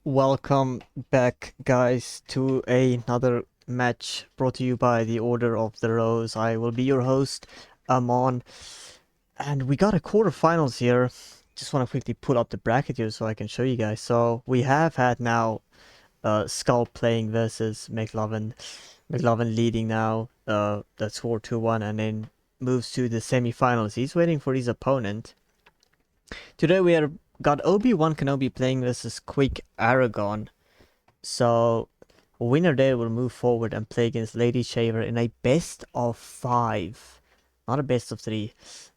Welcome back, guys, to another match brought to you by the Order of the Rose. I will be your host, Amon, and we got a quarterfinals here. Just want to quickly pull up the bracket here so I can show you guys. So we have had now Skull playing versus McLovin. McLovin leading now. That's 4-2-1, and then moves to the semi-finals. He's waiting for his opponent. Today we got Obi-Wan Kenobi playing versus Quikaragon. So, winner there will move forward and play against Lady Shaver in a best of 5. Not a best of 3,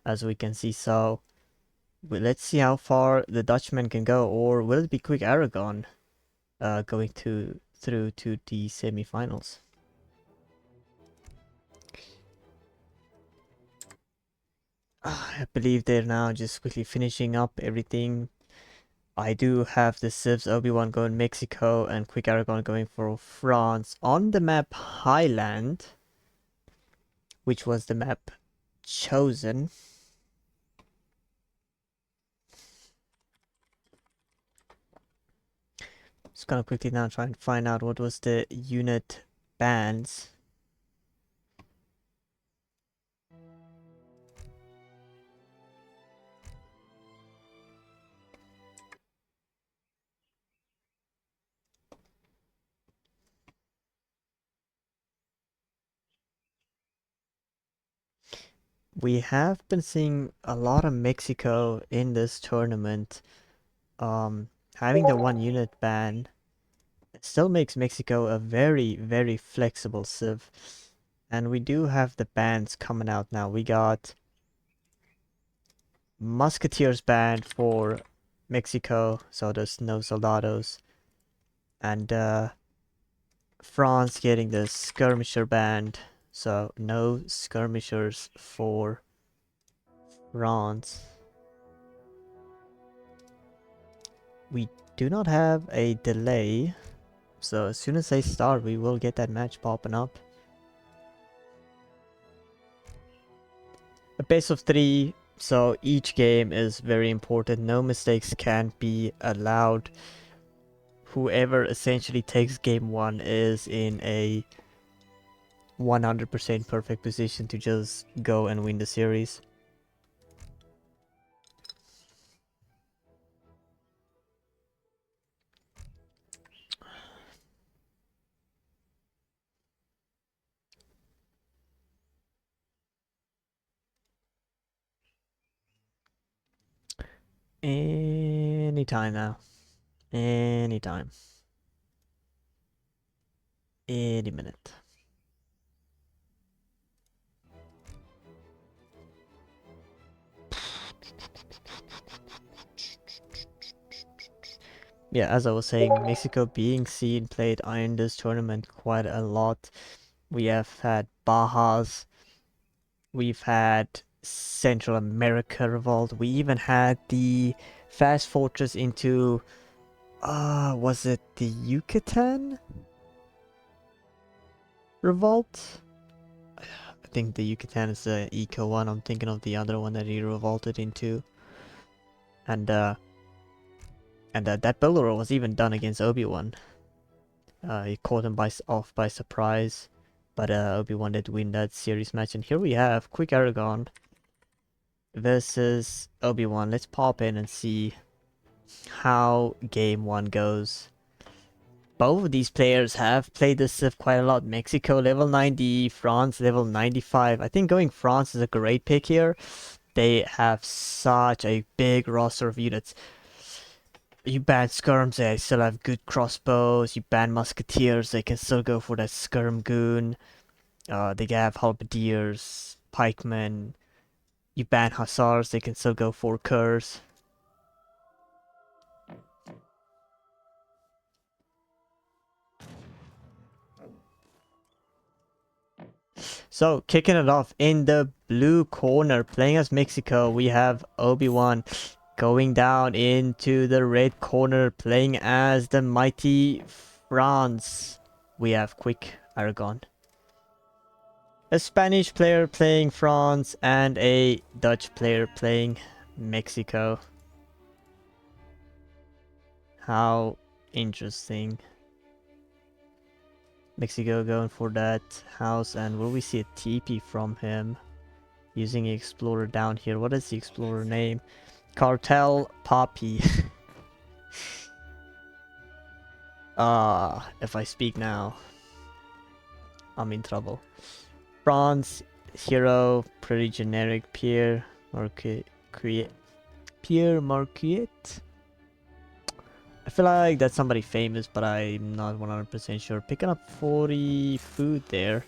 as we can see. So, let's see how far the Dutchman can go. Or will it be Quikaragon going through to the semi-finals? I believe they're now just quickly finishing up everything. I do have the Civs, Obi-Wan going Mexico and Quikaragon going for France on the map Highland, which was the map chosen. Just gonna quickly now try and find out what was the unit bans. We have been seeing a lot of Mexico in this tournament. Having the one unit ban still makes Mexico a very, very flexible civ. And we do have the bans coming out now. We got Musketeers banned for Mexico, so there's no soldados. And France getting the skirmisher banned, so no skirmishers for France. We do not have a delay, so as soon as they start we will get that match popping up. A best of 3, so each game is very important. No mistakes can be allowed. Whoever essentially takes game 1 is in a 100% perfect position to just go and win the series. Anytime now. Anytime. Any minute. Yeah, as I was saying, Mexico being seen played in this tournament quite a lot. We have had Bajas. We've had Central America Revolt. We even had the Fast Fortress into... was it the Yucatan Revolt? I think the Yucatan is the eco one. I'm thinking of the other one that he revolted into. And that builder was even done against Obi-Wan. He caught him off by surprise. But Obi-Wan did win that series match. And here we have Quikaragon versus Obi-Wan. Let's pop in and see how game 1 goes. Both of these players have played this civ quite a lot. Mexico level 90, France level 95. I think going France is a great pick here. They have such a big roster of units. You ban skirms, they still have good crossbows. You ban musketeers, they can still go for that skirm goon. They have halberdiers, pikemen. You ban hussars, they can still go for curs. So, kicking it off in the blue corner, playing as Mexico, we have Obi-Wan. Going down into the red corner, playing as the mighty France, we have Quikaragon. A Spanish player playing France and a Dutch player playing Mexico. How Interesting. Mexico going for that house, and will we see a TP from him? Using the explorer down here. What is the explorer name? Cartel Poppy. If I speak now, I'm in trouble. Bronze, hero, pretty generic. Pierre Marquette. Pierre Marquette? I feel like that's somebody famous, but I'm not 100% sure. Picking up 40 food there.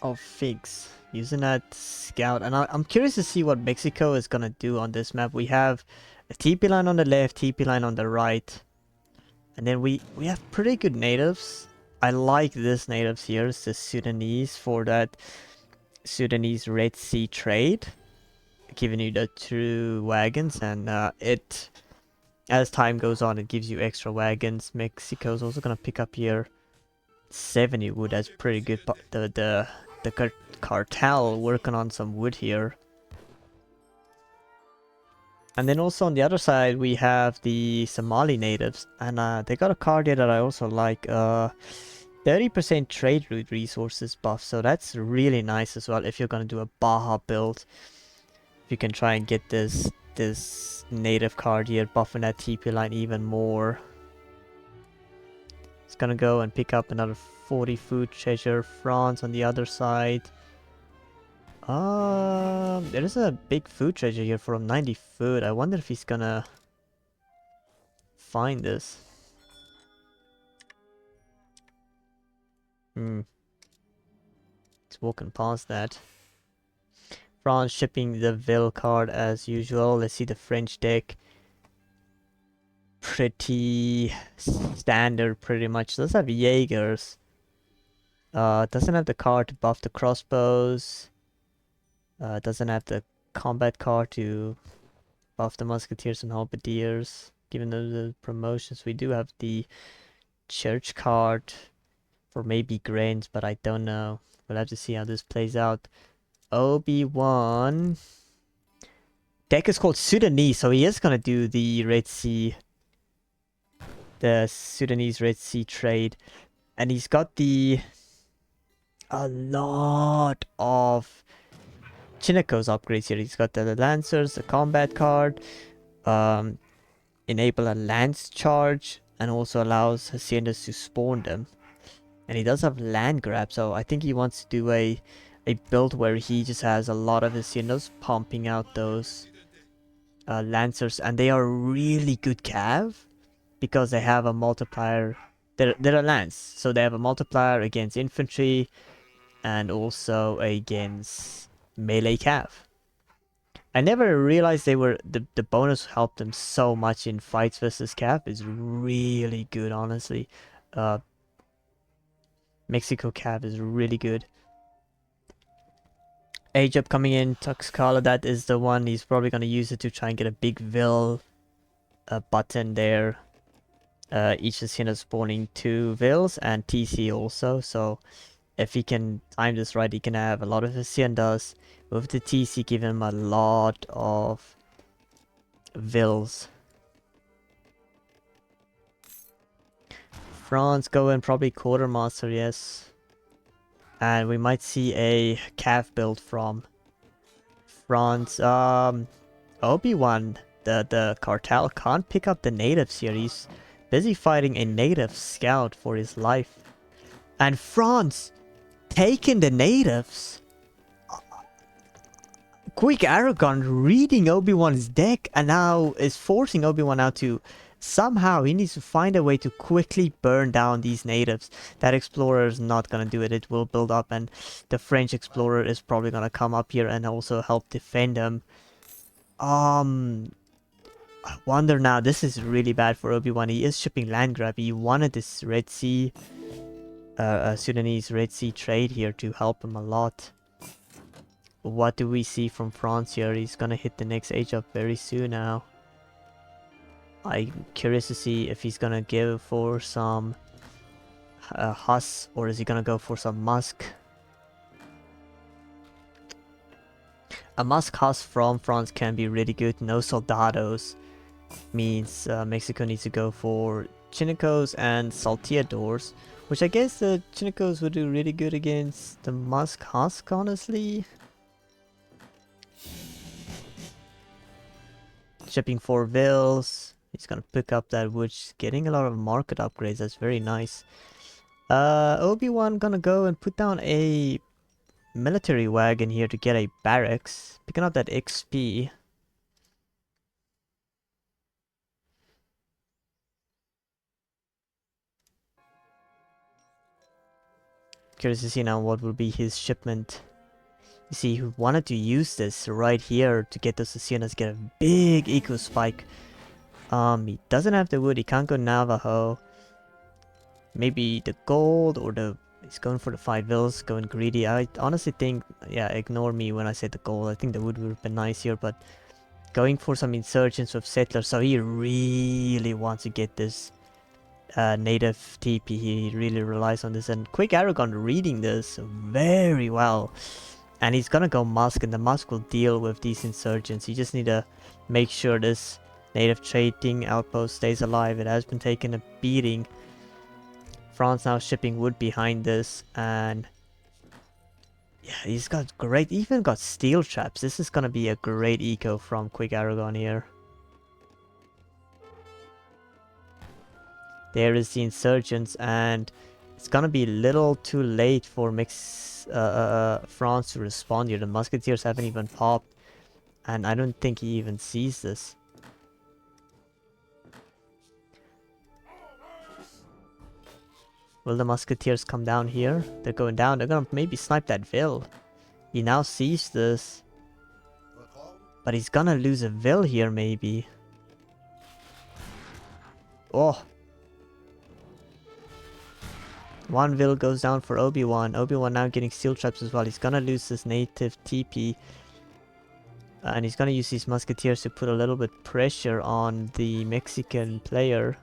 Oh, figs. Using that scout. And I'm curious to see what Mexico is gonna do on this map. We have a TP line on the left, TP line on the right. And then we have pretty good natives. I like this natives here. It's the Sudanese for that Sudanese Red Sea trade. Giving you the 2 wagons, and it, as time goes on, it gives you extra wagons. Mexico's also gonna pick up here 70 wood. That's pretty good. But the cartel working on some wood here. And then also on the other side we have the Somali natives, and they got a card here that I also like. 30% trade route resources buff, so that's really nice as well if you're gonna do a Baja build. You can try and get this native card here, buffing that TP line even more. It's gonna go and pick up another 40 food treasure. France on the other side. There is a big food treasure here from 90 food. I wonder if he's gonna find this. It's walking past that. France shipping the Ville card as usual. Let's see the French deck. Pretty standard, pretty much. Does have Jaegers. Doesn't have the card to buff the crossbows. Doesn't have the combat card to buff the musketeers and halberdiers. Given the promotions, we do have the church card for maybe grains, but I don't know. We'll have to see how this plays out. Obi-Wan. Deck is called Sudanese, so he is gonna do the Red Sea, the Sudanese Red Sea trade, and he's got a lot of Chinook's upgrades here. He's got the Lancers, the combat card, enable a lance charge, and also allows Haciendas to spawn them. And he does have land grab, so I think he wants to do a build where he just has a lot of Haciendas pumping out those Lancers, and they are really good cav because they have a multiplier. They're a lance, so they have a multiplier against infantry and also against melee cav. I never realized they were the bonus helped them so much in fights versus cav. Is really good, honestly. Mexico cav is really good. Age up coming in, Tuxcala, that is the one. He's probably gonna use it to try and get a big Vil button there. Each is here spawning 2 Vils and TC also, so if he can time this right, he can have a lot of Haciendas with the TC, giving him a lot of Vils. France going probably Quartermaster, yes. And we might see a cav build from France. Obi-Wan, the cartel can't pick up the natives here. He's busy fighting a native scout for his life. And France taking the natives. Quikaragon reading Obi-Wan's deck and now is forcing Obi-Wan out to somehow he needs to find a way to quickly burn down these natives. That explorer is not gonna do it. It will build up, and the French explorer is probably gonna come up here and also help defend them. I wonder now, this is really bad for Obi-Wan. He is shipping land grab. He wanted this Red Sea, Sudanese Red Sea trade here to help him a lot. What do we see from France here? He's gonna hit the next age up very soon now. I'm curious to see if he's gonna go for some Huss, or is he gonna go for some Musk? A Musk Huss from France can be really good. No Soldados. Means Mexico needs to go for Chinicos and Salteadors, which I guess the Chinicos would do really good against the Musk Husk, honestly. Shipping 4 Vills. He's gonna pick up that wood, getting a lot of market upgrades. That's very nice. Obi-Wan gonna go and put down a military wagon here to get a barracks, picking up that XP. Curious to see now what will be his shipment. You see, he wanted to use this right here to get those Haciendas, get a big eco spike. He doesn't have the wood, he can't go Navajo. Maybe the gold or the... He's going for the 5 vills, going greedy. I honestly think, yeah, ignore me when I said the gold. I think the wood would have been nice here, but going for some insurgents with settlers. So he really wants to get this native TP. He really relies on this. And Quikaragon reading this very well. And he's gonna go Musk, and the Musk will deal with these insurgents. You just need to make sure this native trading outpost stays alive. It has been taking a beating. France now shipping wood behind this, and yeah, he's got great, even got steel traps. This is gonna be a great eco from Quikaragon here. There is the insurgents, and it's gonna be a little too late for France to respond here. The musketeers haven't even popped, and I don't think he even sees this. Will the musketeers come down here? They're going down. They're gonna maybe snipe that Vil. He now sees this. But he's gonna lose a Vil here, maybe. Oh. One Vil goes down for Obi-Wan. Obi-Wan now getting steel traps as well. He's gonna lose this native TP. And he's gonna use these musketeers to put a little bit pressure on the Mexican player.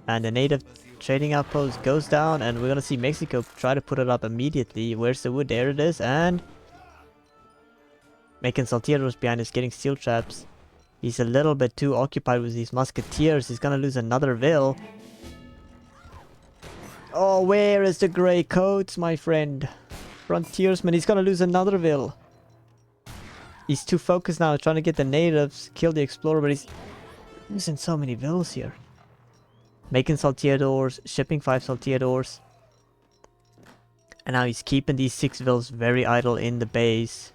And the native trading outpost goes down, and we're gonna see Mexico try to put it up immediately. Where's the wood? There it is, and making Salteados behind us, getting steel traps. He's a little bit too occupied with these musketeers. He's gonna lose another Vil. Oh, where is the grey coats, my friend? Frontiersman, he's gonna lose another Vil. He's too focused now, trying to get the natives, kill the explorer, but he's losing so many Vils here. Making Salteadors, shipping 5 Salteadors. And now he's keeping these 6 Vils very idle in the base.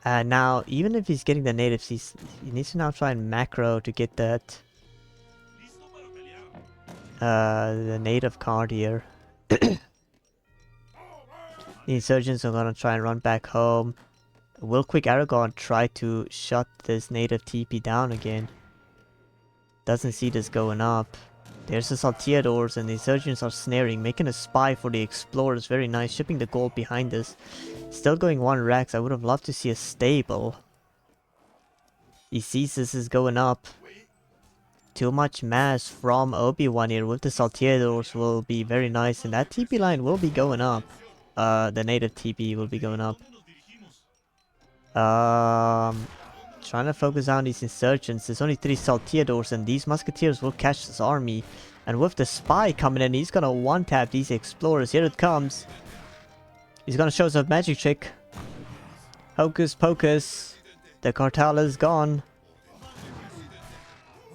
And now, even if he's getting the natives, he needs to now try and macro to get that the native card here. The insurgents are gonna try and run back home. Will Quikaragon try to shut this native TP down again? Doesn't see this going up. There's the Salteadors, and the insurgents are snaring, making a spy for the explorers. Very nice, shipping the gold behind this. Still going 1 Rex. I would have loved to see a stable. He sees this is going up. Too much mass from Obi-Wan here with the Salteadors will be very nice, and that TP line will be going up. The native TP will be going up. Trying to focus on these insurgents. There's only 3 Salteadors, and these musketeers will catch this army. And with the spy coming in, he's gonna one-tap these explorers. Here it comes. He's gonna show us a magic trick. Hocus pocus. The cartel is gone.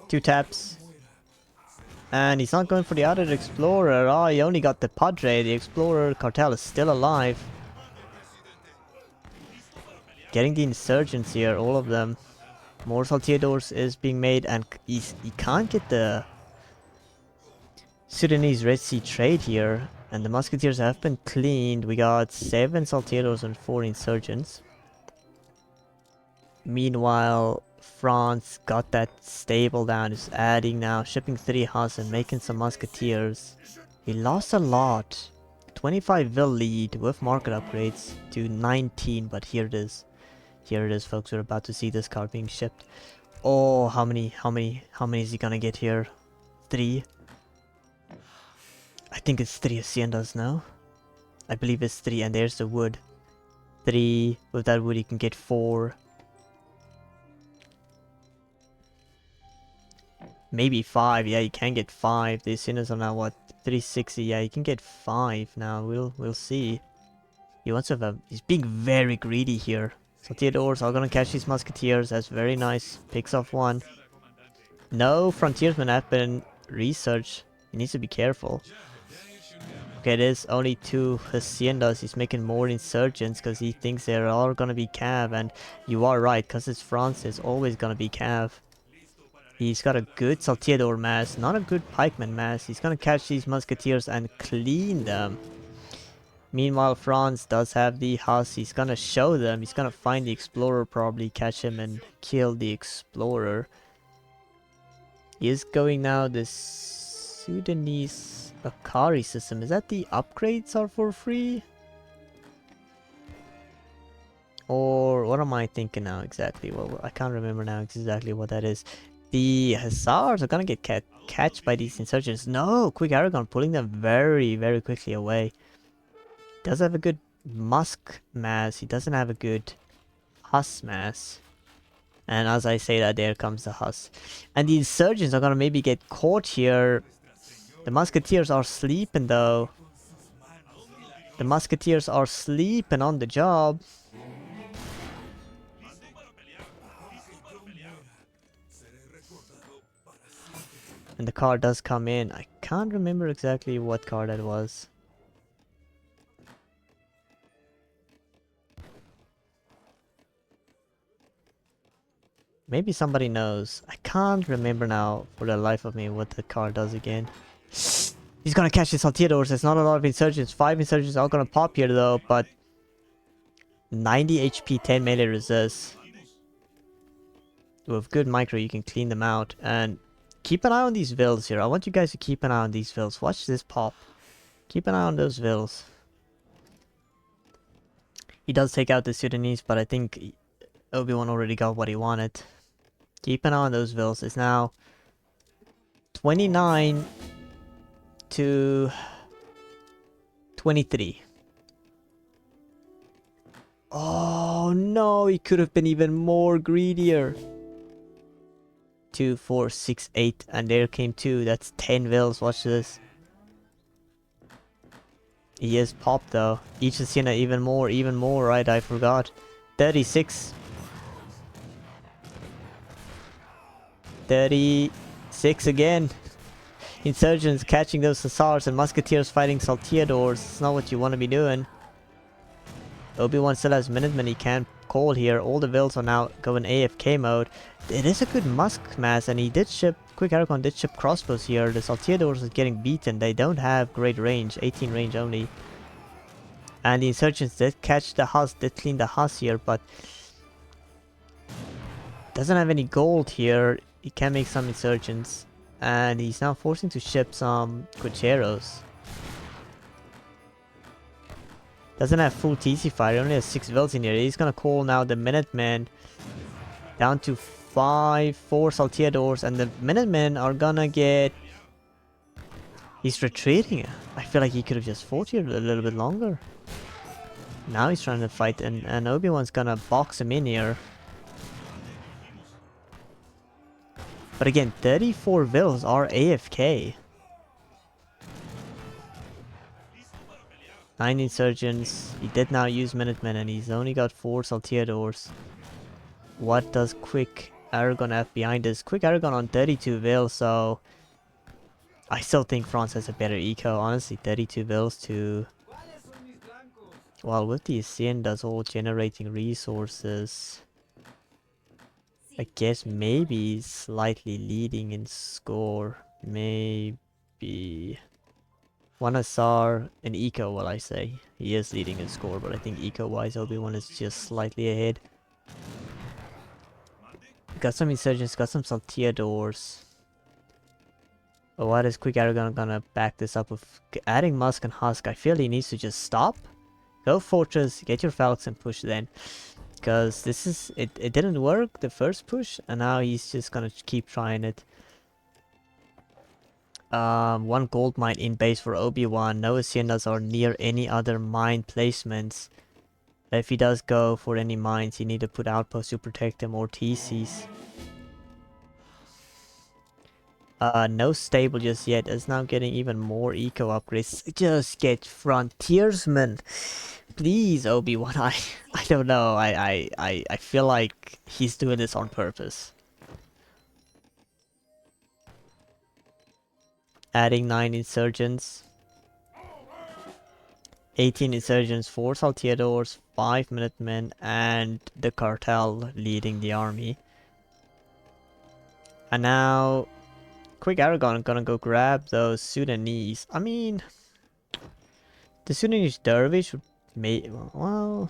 2 taps. And he's not going for the other explorer. Oh, he only got the Padre. The explorer cartel is still alive. Getting the insurgents here, all of them. More Salteadors is being made, and he can't get the Sudanese Red Sea trade here. And the musketeers have been cleaned. We got 7 Salteadors and 4 insurgents. Meanwhile, France got that stable down, is adding now, shipping 3 Hus and making some musketeers. He lost a lot. 25 Vil lead with market upgrades to 19, but here it is. Here it is, folks. We're about to see this card being shipped. Oh, how many is he gonna get here? 3? I think it's 3 Haciendas now. I believe it's 3, and there's the wood. 3, with that wood you can get 4. Maybe 5. Yeah, you can get 5. The Sinners are now what? 360. Yeah, you can get 5 now. We'll see. He wants to have he's being very greedy here. Salteadors are gonna catch these musketeers. That's very nice. Picks off one. No frontiersmen have been researched. He needs to be careful. Okay, there's only 2 haciendas. He's making more insurgents because he thinks they're all gonna be cav, and you are right, because it's France, there's always gonna be cav. He's got a good Salteador mass, not a good pikeman mass. He's gonna catch these musketeers and clean them. Meanwhile, Franz does have the Huss. He's gonna show them. He's gonna find the Explorer, probably catch him and kill the Explorer. He is going now the Sudanese Akari system. Is that the upgrades are for free? Or what am I thinking now exactly? Well, I can't remember now exactly what that is. The Hussars are gonna get catched by these insurgents. No! Quikaragon pulling them very, very quickly away. Does have a good Musk mass. He doesn't have a good Huss mass. And as I say that, there comes the Huss. And the insurgents are gonna maybe get caught here. The musketeers are sleeping though. The musketeers are sleeping on the job. And the car does come in. I can't remember exactly what car that was. Maybe somebody knows. I can't remember now for the life of me what the car does again. He's gonna catch the Salteadors. There's not a lot of insurgents. 5 insurgents are gonna pop here though, but 90 HP, 10 melee resist. With good micro, you can clean them out. And keep an eye on these vills here. I want you guys to keep an eye on these vills. Watch this pop. Keep an eye on those vills. He does take out the Sudanese, but I think Obi-Wan already got what he wanted. Keep an eye on those vills. It's now 29 to 23. Oh no, he could have been even more greedier. 2, 4, 6, 8, and there came 2. That's 10 vills. Watch this. He is popped though. Each Hacienda even more, right? I forgot. 36. 36 again. Insurgents catching those Hussars and Musketeers fighting Salteadors. It's not what you want to be doing. Obi-Wan still has Minutemen he can't call here. All the vills are now going AFK mode. It is a good Musk mass, and he did ship, Quikaragon did ship crossbows here. The Salteadors is getting beaten. They don't have great range, 18 range only. And the Insurgents did catch the Huss, did clean the Huss here, but doesn't have any gold here. He can make some Insurgents, and he's now forcing to ship some Cocheros. Doesn't have full TC fire, only has 6 vills in here. He's gonna call now the Minutemen down to 4 Salteadors, and the Minutemen are gonna get... He's retreating. I feel like he could have just fought here a little bit longer. Now he's trying to fight, and Obi-Wan's gonna box him in here. But again, 34 vills are AFK. 9 insurgents. He did now use Minutemen, and he's only got 4 Salteadors. What does Quikaragon have behind this? Quikaragon on 32 vills, so I still think France has a better eco. Honestly, 32 vills to... Well, with the Haciendas all generating resources, I guess maybe slightly leading in score. Maybe... One Hussar and eco, well, I say. He is leading in score, but I think eco-wise Obi-Wan is just slightly ahead. Got some insurgents, got some Salteadors. But what is Quikaragon gonna back this up with adding Musk and Husk? I feel he needs to just stop. Go Fortress, get your Falcons and push then. Because this is... It didn't work, the first push, and now he's just gonna keep trying it. 1 gold mine in base for Obi-Wan. No Haciendas are near any other mine placements. If he does go for any mines, you need to put outposts to protect them or TCs. No stable just yet. It's now getting even more eco upgrades. Just get frontiersman. Please, Obi-Wan. I don't know. I feel like he's doing this on purpose. Adding 9 insurgents. 18 insurgents, 4 salteadors, 5 minutemen, and the cartel leading the army. And now Quikaragon gonna go grab those Sudanese. I mean, the Sudanese dervish may, well,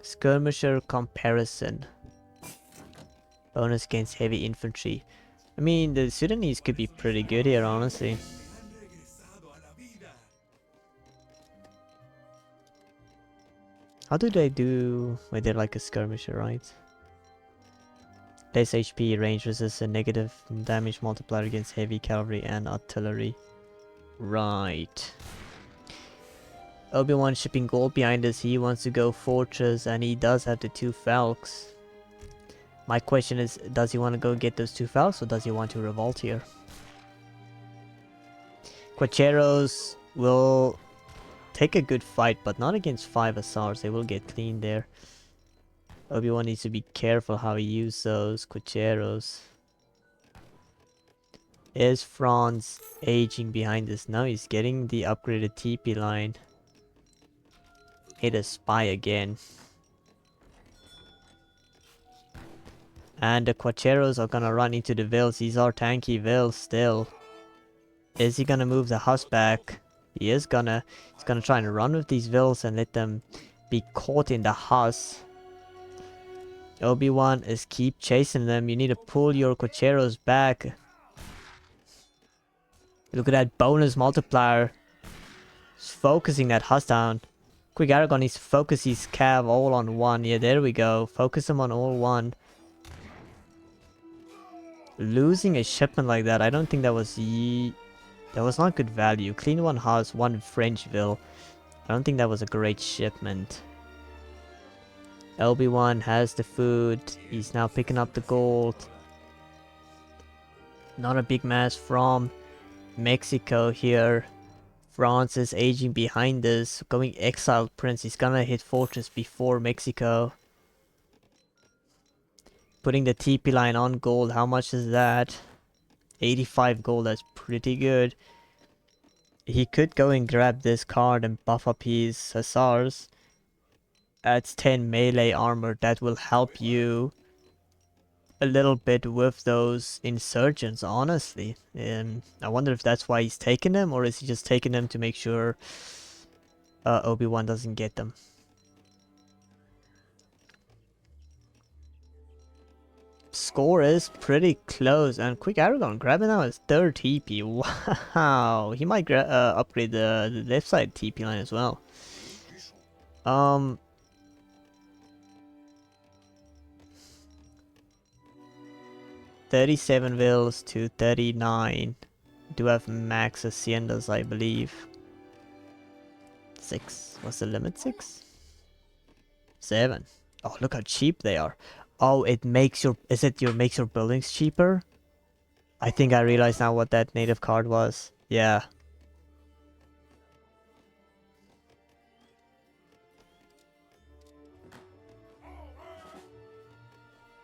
skirmisher comparison. Bonus against heavy infantry. I mean, the Sudanese could be pretty good here, honestly. How do they do? Wait, they're like a skirmisher, right? Less HP, range resistance, negative damage multiplier against heavy cavalry and artillery. Right. Obi-Wan shipping gold behind us. He wants to go fortress and he does have the 2 Falcons. My question is, does he want to go get those 2 Falcons or does he want to revolt here? Quacheros will take a good fight, but not against 5 Hussars. They will get clean there. Obi-Wan needs to be careful how he uses those Quacheros. Is Franz aging behind us? No, he's getting the upgraded TP line. Hit a spy again. And the Quacheros are gonna run into the Vills. These are tanky Vills still. Is he gonna move the Huss back? He is gonna. He's gonna try and run with these Vills and let them be caught in the Huss. Obi-Wan is keep chasing them. You need to pull your Quacheros back. Look at that bonus multiplier. He's focusing that Huss down. Quikaragon needs to focus his cav all on 1. Yeah, there we go. Focus them on all 1. Losing a shipment like that, I don't think that was that was not good value. Clean 1 Huss, 1 Frenchville. I don't think that was a great shipment. Obi-Wan has the food. He's now picking up the gold. Not a big mass from Mexico here. France is aging behind us. Going exiled prince. He's gonna hit fortress before Mexico. Putting the TP line on gold. How much is that? 85 gold. That's pretty good. He could go and grab this card and buff up his Hussars. Adds 10 melee armor. That will help you a little bit with those insurgents, honestly. I wonder if that's why he's taking them, or is he just taking them to make sure Obi-Wan doesn't get them. Score is pretty close, and Quikaragon grabbing out his 3rd TP. Wow, he might upgrade the left side TP line as well. 37 Vills to 39. Do have max haciendas, I believe. 6. What's the limit? 6? 7. Oh, look how cheap they are. Oh, it makes your... Is it makes your buildings cheaper? I think I realize now what that native card was. Yeah.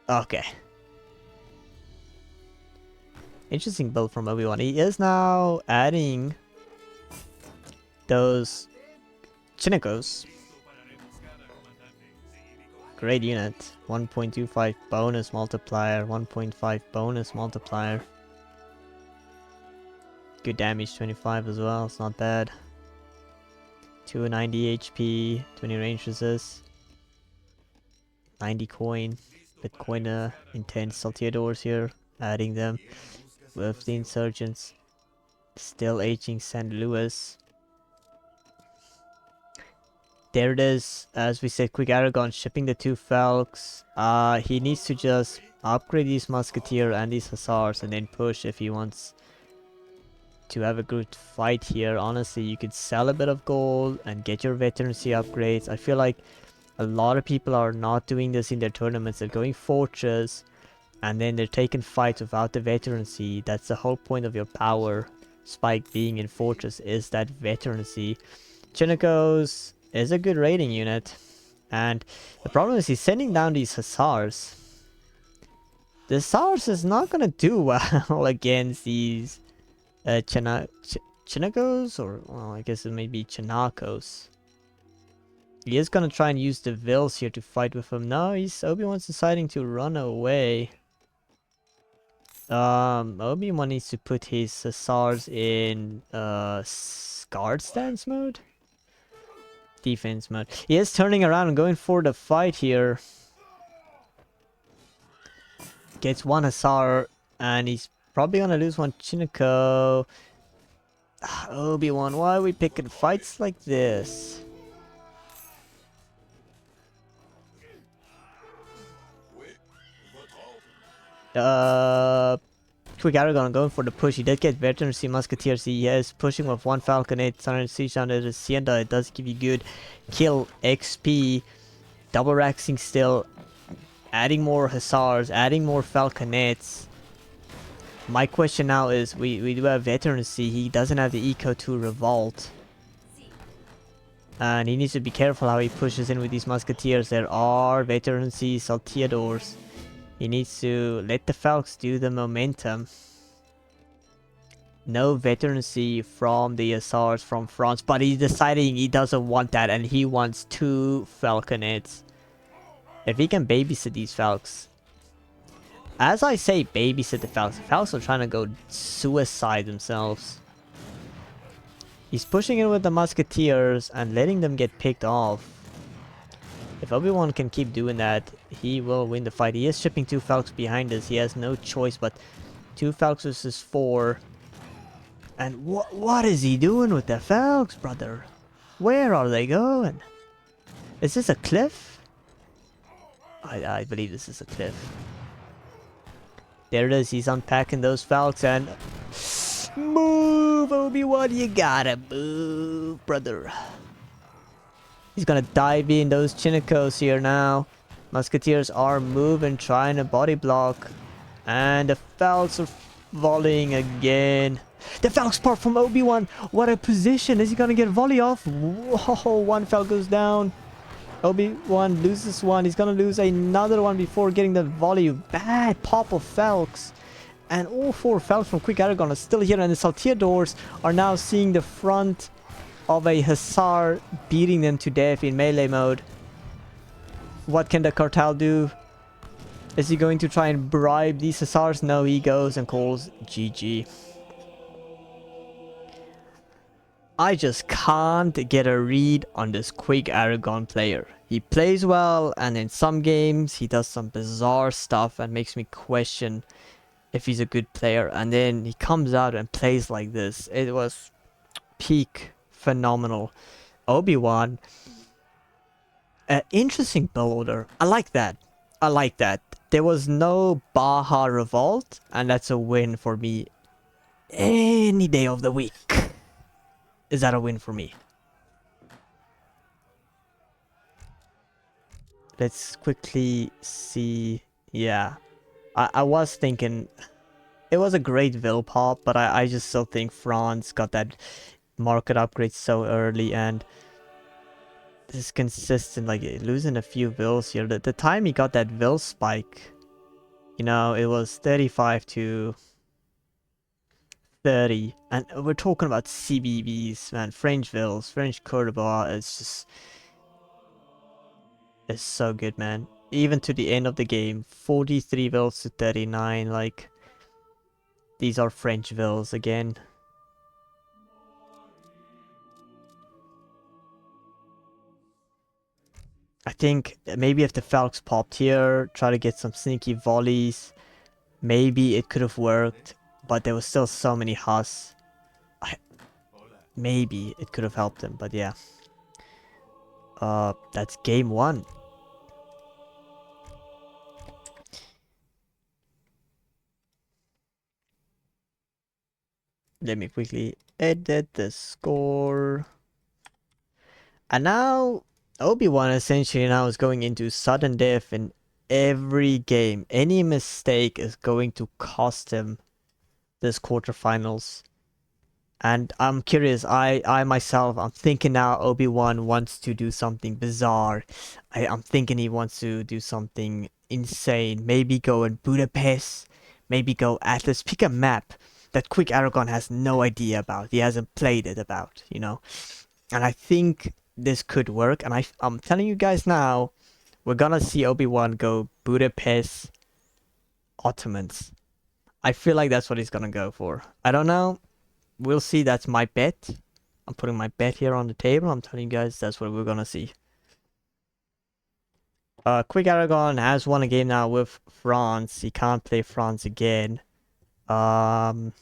Okay. Interesting build from Obi-Wan. He is now adding those Chinikos. Great unit. 1.25 bonus multiplier, 1.5 bonus multiplier. Good damage, 25 as well, it's not bad. 290 HP, 20 range resist. 90 coin. Bitcoin intense salteadors here, adding them with the insurgents. Still aging St. Louis. There it is, as we said, Quikaragon shipping the 2 Falcons. He needs to just upgrade these Musketeer and these Hussars and then push if he wants to have a good fight here. Honestly, you could sell a bit of gold and get your veterancy upgrades. I feel like a lot of people are not doing this in their tournaments. They're going fortress and then they're taking fights without the veterancy. That's the whole point of your power spike being in Fortress, is that veterancy. Chinakos is a good raiding unit, and the problem is he's sending down these Hussars. The Hussars is not gonna do well against these Chinakos, or well, I guess it may be Chinakos. He is gonna try and use the Vils here to fight with him. No, Obi-Wan's deciding to run away. Obi-Wan needs to put his Hussars in guard stance mode? Defense mode. He is turning around and going for the fight here. Gets one Hussar, and he's probably gonna lose one Chinako. Obi-Wan, why are we picking fights like this? Quikaragon going for the push. He did get veterancy musketeers. He is pushing with one falcon 8 Southern Siege under the Hacienda. It does give you good kill XP. Double raxing still. Adding more Hussars, adding more falconets. My question now is, we do have veterancy. He doesn't have the eco to revolt. And he needs to be careful how he pushes in with these musketeers. There are veterancy salteadors. He needs to let the Falcons do the momentum. No veterancy from the Hussars from France, but he's deciding he doesn't want that, and he wants 2 falconets. If he can babysit these Falcons. As I say babysit the Falcons are trying to go suicide themselves. He's pushing in with the musketeers and letting them get picked off. If Obi-Wan can keep doing that, he will win the fight. He is shipping 2 Falcons behind us. He has no choice but 2 Falcons versus 4. And what is he doing with the Falcons, brother? Where are they going? Is this a cliff? I believe this is a cliff. There it is. He's unpacking those Falcons and... Move, Obi-Wan. You gotta move, brother. He's gonna dive in those Chinakos here now. Musketeers are moving, trying to body block. And the Falcons are volleying again. The Falcons part from Obi-Wan. What a position. Is he gonna get a volley off? Whoa, one Falcon goes down. Obi-Wan loses one. He's gonna lose another one before getting the volley. Bad pop of Falcons. And all 4 Falcons from Quikaragon are still here. And the Salteadors are now seeing the front of a Hussar beating them to death in melee mode. What can the cartel do? Is he going to try and bribe these Hussars? No, he goes and calls GG. I just can't get a read on this Quikaragon player. He plays well, and in some games he does some bizarre stuff and makes me question if he's a good player. And then he comes out and plays like this. It was peak phenomenal. Obi-Wan, interesting build order. I like that. I like that. There was no Baja Revolt, and that's a win for me any day of the week. Is that a win for me? Let's quickly see. Yeah, I was thinking it was a great Vil pop, but I just still think France got that market upgrade so early, and this is consistent, like losing a few Vils here. The time he got that Vil spike, you know, it was 35 to 30, and we're talking about CBBs, man. French Vils, French Cordoba, it's so good, man. Even to the end of the game, 43 Vils to 39, like, these are French Vils again. I think maybe if the Falcons popped here, try to get some sneaky volleys, maybe it could have worked, but there was still so many Huss. Maybe it could have helped him, but yeah. That's game 1. Let me quickly edit the score. And now Obi-Wan essentially now is going into sudden death in every game. Any mistake is going to cost him this quarterfinals. And I'm curious, I myself, I'm thinking now Obi-Wan wants to do something bizarre. I'm thinking he wants to do something insane. Maybe go in Budapest, maybe go Atlas. Pick a map that Quikaragon has no idea about. He hasn't played it about, you know? And I think this could work. And I'm telling you guys now, we're gonna see Obi-Wan go Budapest Ottomans. I feel like that's what he's gonna go for. I don't know. We'll see. That's my bet. I'm putting my bet here on the table. I'm telling you guys that's what we're gonna see. Quikaragon has won a game now with France. He can't play France again. I'm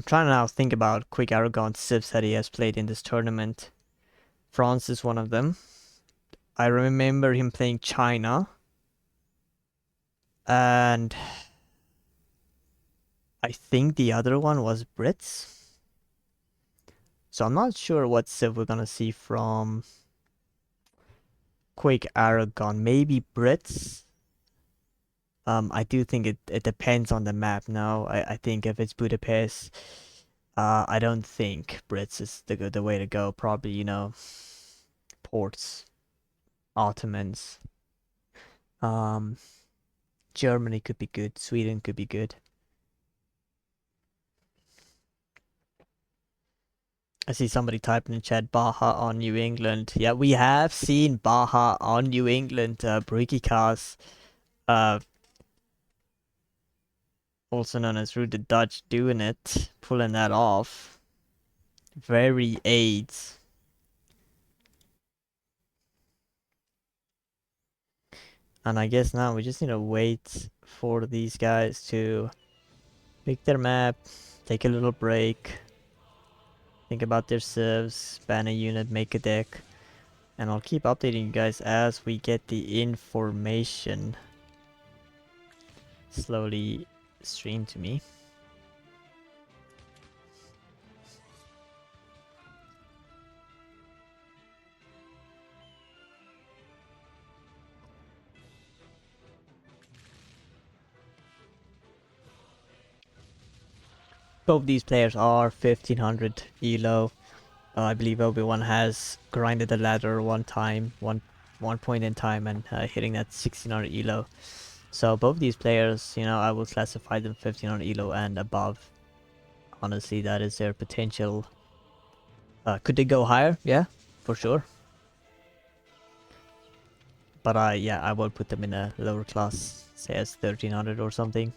trying to now think about Quikaragon civs that he has played in this tournament. France is one of them. I remember him playing China. And I think the other one was Brits. So I'm not sure what civ we're gonna see from Quikaragon. Maybe Brits. I do think it depends on the map now. I think if it's Budapest, I don't think Brits is the way to go. Probably, you know, ports, Ottomans. Um, Germany could be good. Sweden could be good. I see somebody typing in chat, Baja on New England. Yeah, we have seen Baja on New England, Bricky cars. Also known as Root the Dutch, doing it, pulling that off. Very AIDS. And I guess now we just need to wait for these guys to pick their map, take a little break, think about their civs, ban a unit, make a deck. And I'll keep updating you guys as we get the information slowly streamed to me. Both these players are 1500 elo. I believe Obi-Wan has grinded the ladder one time, one point in time, and hitting that 1600 elo. So both these players, you know, I will classify them 1500 elo and above. Honestly, that is their potential. Could they go higher? Yeah, for sure. But yeah, I will put them in a lower class, say as 1300 or something.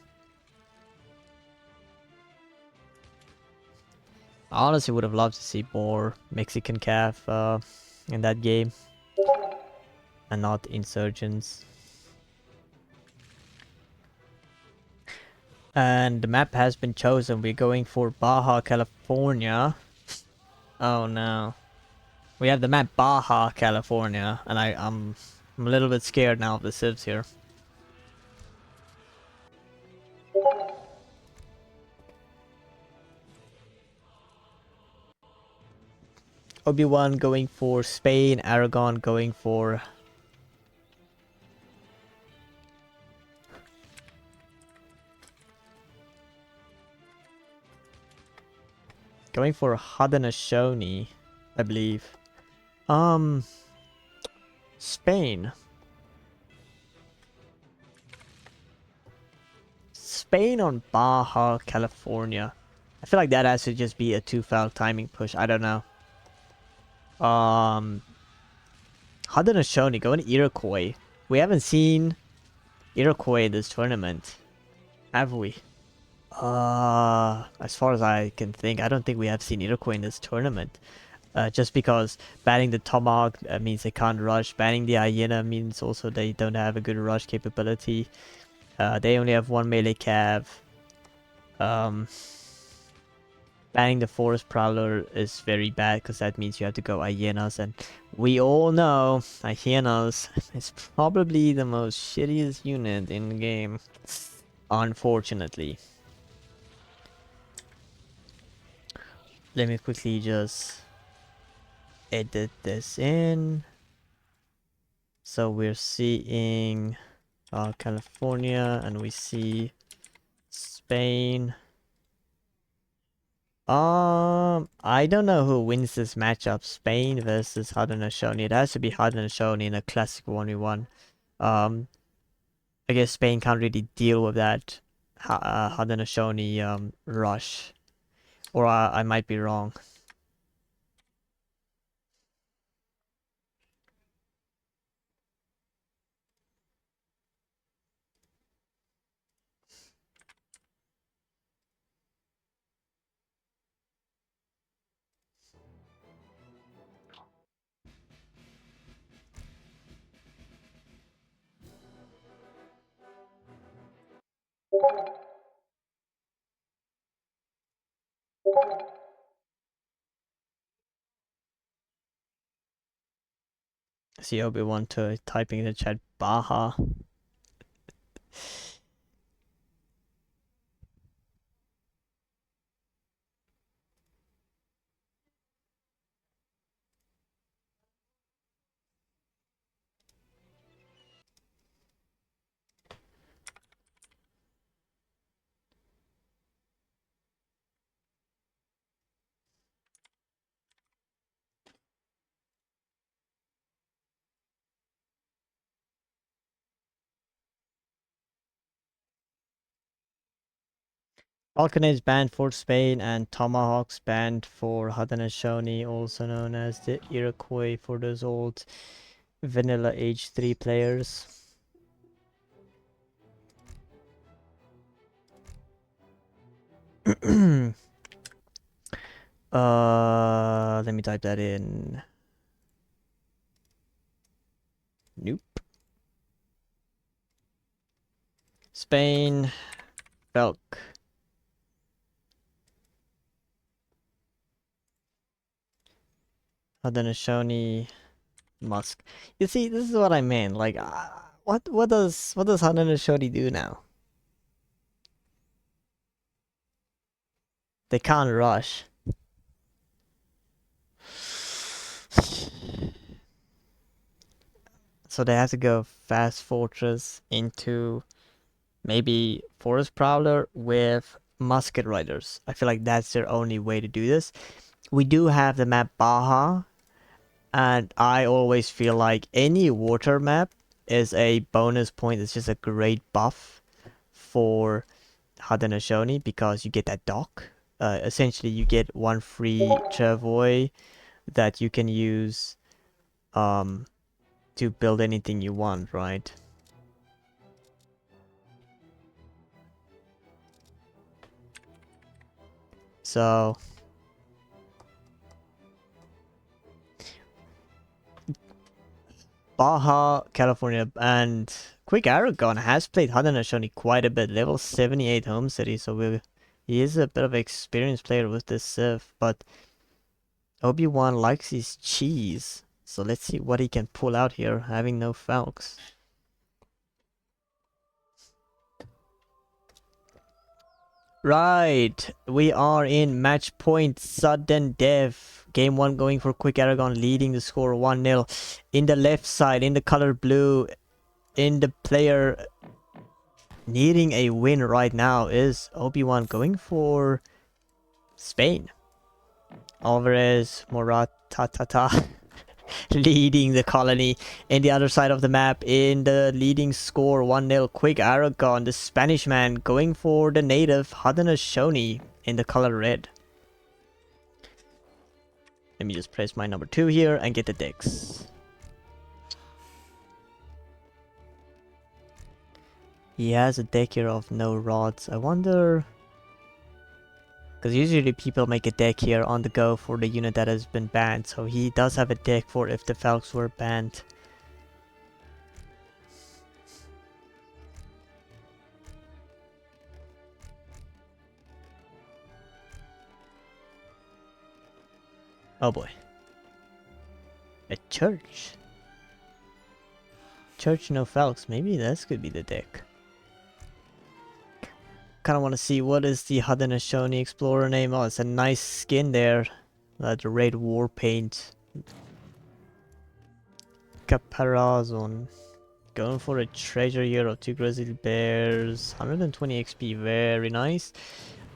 I honestly would have loved to see more Mexican calf in that game, and not insurgents. And the map has been chosen. We're going for Baja California. Oh no. We have the map Baja California, and I'm a little bit scared now of the civs here. Obi-Wan going for Spain, Aragon going for Haudenosaunee, I believe. Spain. Spain on Baja California. I feel like that has to just be a 2-foul timing push. I don't know. Haudenosaunee going to Iroquois. We haven't seen Iroquois in this tournament, have we? As far as I can think, I don't think we have seen Iroquois in this tournament. Just because banning the Tomahawk means they can't rush. Banning the Hyena means also they don't have a good rush capability. They only have one melee cav. Banning the Forest Prowler is very bad because that means you have to go Hyenas, and we all know Hyenas is probably the most shittiest unit in the game, unfortunately. Let me quickly just edit this in. So we're seeing California, and we see Spain. I don't know who wins this matchup. Spain versus Haudenosaunee. It has to be Haudenosaunee in a classic 1v1. I guess Spain can't really deal with that Haudenosaunee rush. Or I might be wrong. See Obi-Wan to typing in the chat Baja. Falconets banned for Spain and Tomahawks banned for Haudenosaunee, also known as the Iroquois for those old vanilla age 3 players. Let me type that in. Nope. Spain, Belk. Haudenosaunee, Musk. You see, this is what I meant. Like, what does Haudenosaunee do now? They can't rush. So they have to go Fast Fortress into maybe Forest Prowler with Musket Riders. I feel like that's their only way to do this. We do have the map Baja, and I always feel like any water map is a bonus point. It's just a great buff for Haudenosaunee because you get that dock. Essentially, you get one free Travois that you can use to build anything you want, right? So Baja, California, and Quikaragon has played Haudenosaunee quite a bit. Level 78 home city, so he is a bit of an experienced player with this Civ, but Obi-Wan likes his cheese. So let's see what he can pull out here, having no Falcons. Right, we are in match point, sudden death. Game 1 going for Quikaragon, leading the score 1-0. In the left side, in the color blue, in the player needing a win right now is Obi-Wan going for Spain. Alvarez, Moratata leading the colony. In the other side of the map, in the leading score 1-0, Quikaragon, the Spanish man, going for the native Haudenosaunee in the color red. Let me just press my number 2 here and get the decks. He has a deck here of no rods. I wonder... because usually people make a deck here on the go for the unit that has been banned. So he does have a deck for if the Falcons were banned. Oh boy. A church. Church no Falcons. Maybe this could be the deck. Kind of want to see what is the Haudenosaunee Explorer name. Oh, it's a nice skin there. The red war paint. Quikaragon. Going for a treasure here of 2 grizzly bears. 120 XP, very nice.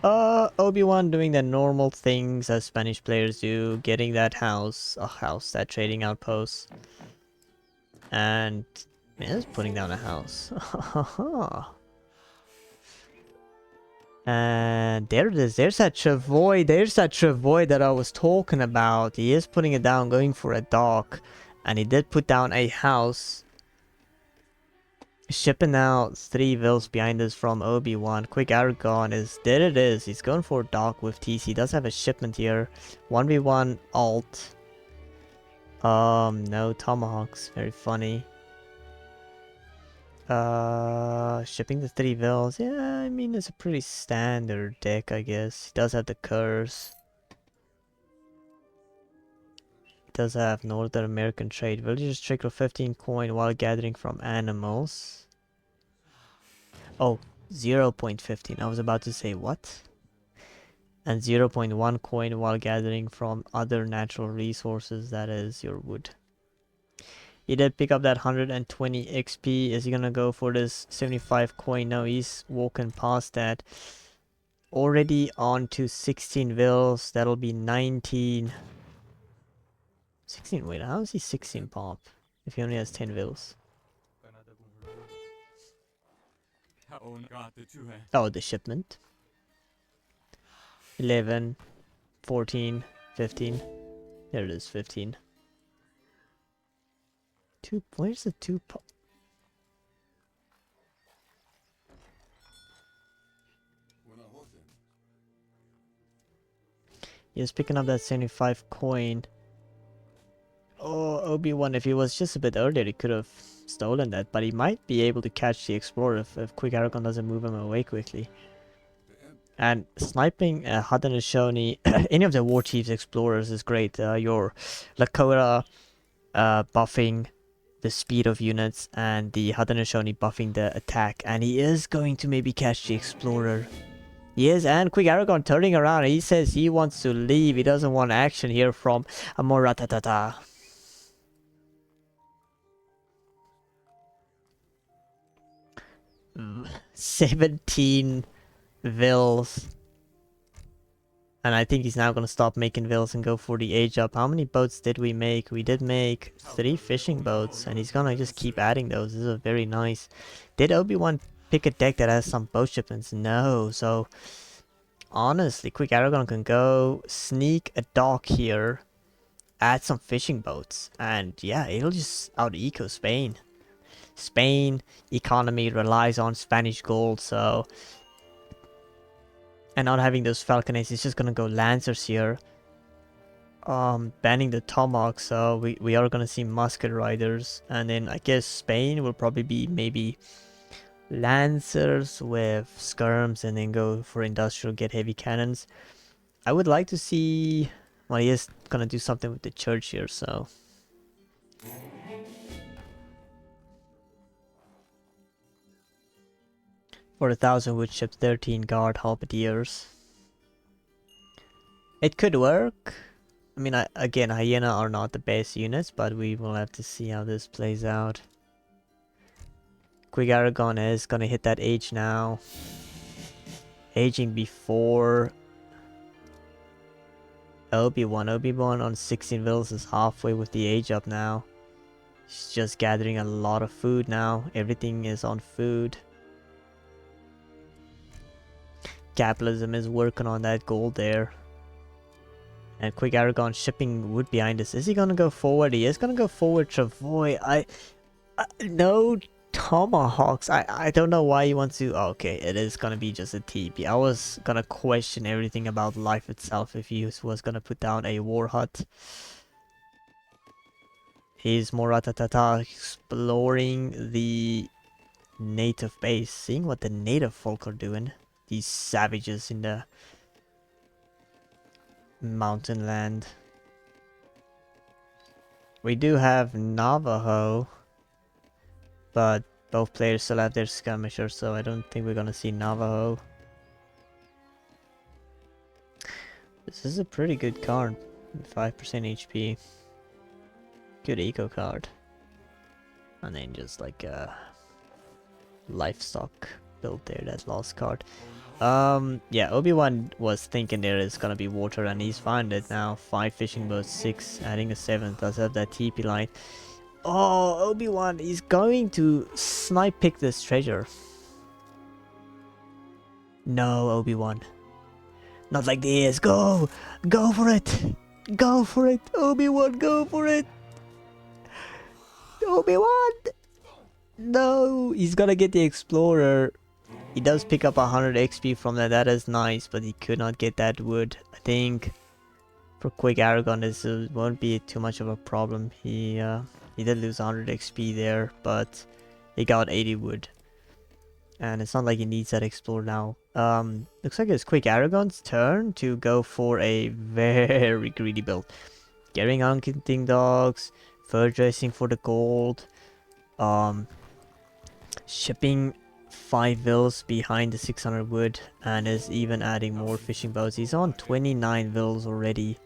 Obi-Wan doing the normal things as Spanish players do. Getting that that trading outpost. And is putting down a house. And there it is. There's that Travoy. There's that Travoy that I was talking about. He is putting it down, going for a dock. And he did put down a house. Shipping out 3 vills behind us from Obi-Wan. Quikaragon is... There it is. He's going for a dock with TC. He does have a shipment here. 1v1 alt. No tomahawks. Very funny. Shipping the 3 vills. Yeah, I mean, it's a pretty standard deck, I guess. He does have the curse. He does have Northern American trade. Villagers trickle 15 coin while gathering from animals. Oh, 0.15. I was about to say what? And 0.1 coin while gathering from other natural resources, that is your wood. He did pick up that 120 XP. Is he gonna go for this 75 coin? No, he's walking past that. Already on to 16 vills. That'll be 19. 16, wait, how is he 16 pop? If he only has 10 vills. Oh, the shipment. 11, 14, 15. There it is, 15. Where's the 2 pop? He was picking up that 75 coin. Oh, Obi-Wan, if he was just a bit earlier, he could have stolen that. But he might be able to catch the Explorer if Quikaragon doesn't move him away quickly. And sniping Haudenosaunee, any of the War Chief's Explorers is great. Your Lakota buffing the speed of units and the Haudenosaunee buffing the attack. And he is going to maybe catch the Explorer. He is, and Quikaragon turning around. He says he wants to leave. He doesn't want action here from Moratatata. 17 vills. And I think he's now going to stop making vills and go for the age up. How many boats did we make? We did make 3 fishing boats. And he's going to just keep adding those. This is very nice. Did Obi-Wan pick a deck that has some boat shipments? No. So, honestly, Quikaragon can go sneak a dock here. Add some fishing boats. And yeah, it'll just out-eco Spain. Spain economy relies on Spanish gold, so... And not having those falconets, it's just gonna go lancers here. Banning the tomahawk, so we are gonna see musket riders. And then I guess Spain will probably be maybe lancers with skirms and then go for industrial, get heavy cannons. I would like to see... Well, he is gonna do something with the church here, so... For 1,000 wood ships, 13 guard halberdiers. It could work. I mean, again, hyena are not the best units, but we will have to see how this plays out. Quikaragon is gonna hit that age now. Aging before Obi-Wan. Obi-Wan on 16 vills is halfway with the age up now. He's just gathering a lot of food now. Everything is on food. Capitalism is working on that gold there. And Quikaragon shipping wood behind us. Is he gonna go forward? He is gonna go forward. Travoy. No tomahawks. I don't know why he wants to. Oh, okay, it is gonna be just a TP. I was gonna question everything about life itself if he was gonna put down a war hut. He's Moratatata exploring the native base, seeing what the native folk are doing. These savages in the mountain land. We do have Navajo, but both players still have their skirmishers, so I don't think we're gonna see Navajo. This is a pretty good card. 5% HP. Good eco card. And then just like a livestock built there, that last card. Yeah, Obi-Wan was thinking there is gonna be water and he's found it now. 5 fishing boats, 6, adding a 7th, does have that TP line. Oh, Obi-Wan is going to snipe pick this treasure. No, Obi-Wan. Not like this. Go! Go for it! Go for it! Obi-Wan, go for it! Obi-Wan! No! He's gonna get the Explorer. He does pick up 100 XP from that. That is nice, but he could not get that wood. I think for Quikaragon this won't be too much of a problem. He did lose 100 XP there, but he got 80 wood. And it's not like he needs that Explorer now. Looks like it's Quikaragon's turn to go for a very greedy build. Getting hunting dogs, fur dressing for the gold, shipping 5 vills behind the 600 wood, and is even adding more fishing boats. He's on 29 vills already.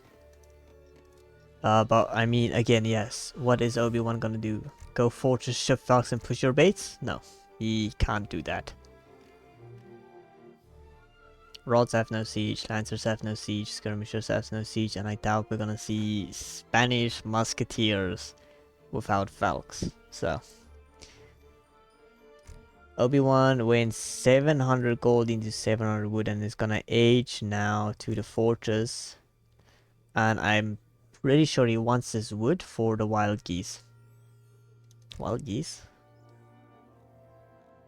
But I mean, again, yes. What is Obi-Wan gonna do? Go fortress, ship falcons, and push your baits? No, he can't do that. Rods have no siege, Lancers have no siege, Skirmishers have no siege, and I doubt we're gonna see Spanish Musketeers without Falcons. So Obi-Wan wins 700 gold into 700 wood and is gonna age now to the fortress. And I'm pretty sure he wants this wood for the wild geese. Wild geese?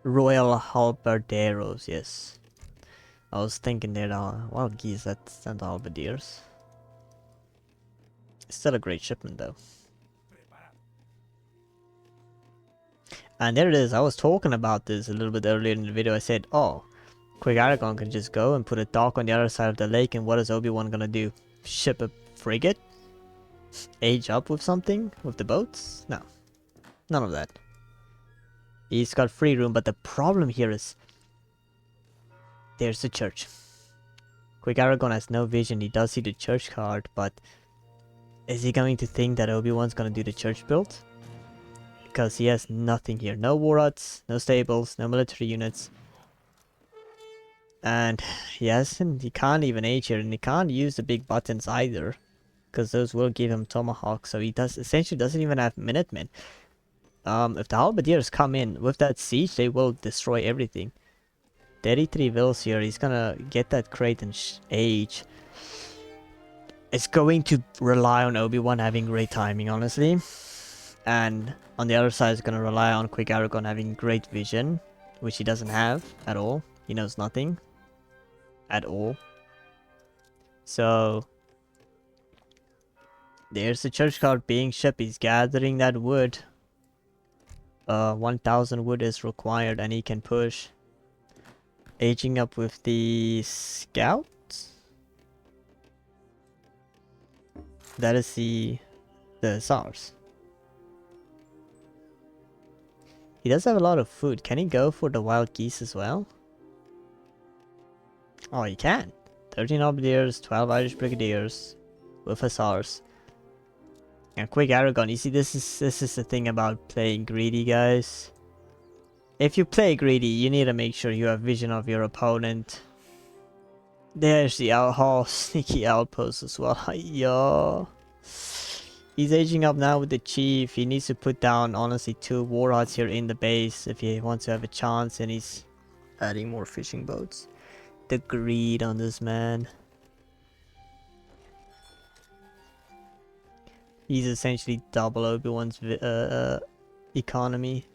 Royal halberderos, yes. I was thinking they're wild geese, that's not halberdiers. Still a great shipment though. And there it is. I was talking about this a little bit earlier in the video. I said, oh, Quikaragon can just go and put a dock on the other side of the lake, and what is Obi-Wan gonna do? Ship a frigate? Age up with something? With the boats? No. None of that. He's got free room, but the problem here is there's the church. Quikaragon has no vision. He does see the church card, but is he going to think that Obi-Wan's gonna do the church build? Because he has nothing here. No war huts, no stables, no military units. And he can't even age here, and he can't use the big buttons either. Because those will give him tomahawk, so he essentially doesn't even have minutemen. If the halberdiers come in with that siege, they will destroy everything. 33 vills here, he's gonna get that crate and age. It's going to rely on Obi-Wan having great timing, honestly. And on the other side, it's gonna rely on Quikaragon having great vision, which he doesn't have at all. He knows nothing. At all. So there's the church card being shipped. He's gathering that wood. 1000 wood is required and he can push. Aging up with the scouts. That is the SARS. He does have a lot of food. Can he go for the wild geese as well? Oh, he can. 13 Halberdiers, 12 Irish Brigadiers with Hussars. And Quikaragon, you see, this is the thing about playing greedy, guys. If you play greedy, you need to make sure you have vision of your opponent. There's the sneaky outpost as well. Yo. He's aging up now with the chief. He needs to put down, honestly, 2 war huts here in the base if he wants to have a chance, and he's adding more fishing boats. The greed on this man. He's essentially double Obi-Wan's economy.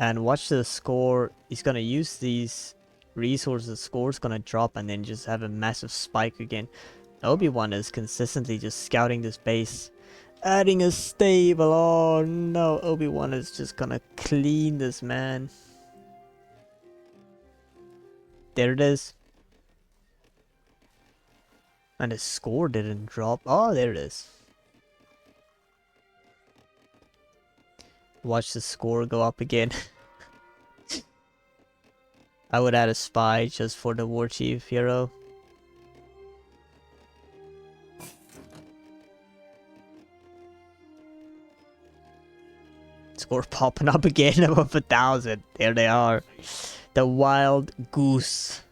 And watch the score. He's gonna use these resources. The score's gonna drop and then just have a massive spike again. Obi-Wan is consistently just scouting this base. Adding a stable. Oh no, Obi-Wan is just gonna clean this man. There it is. And the score didn't drop. Oh, there it is. Watch the score go up again. I would add a spy just for the war chief hero. Score popping up again above 1,000. There they are. The wild goose.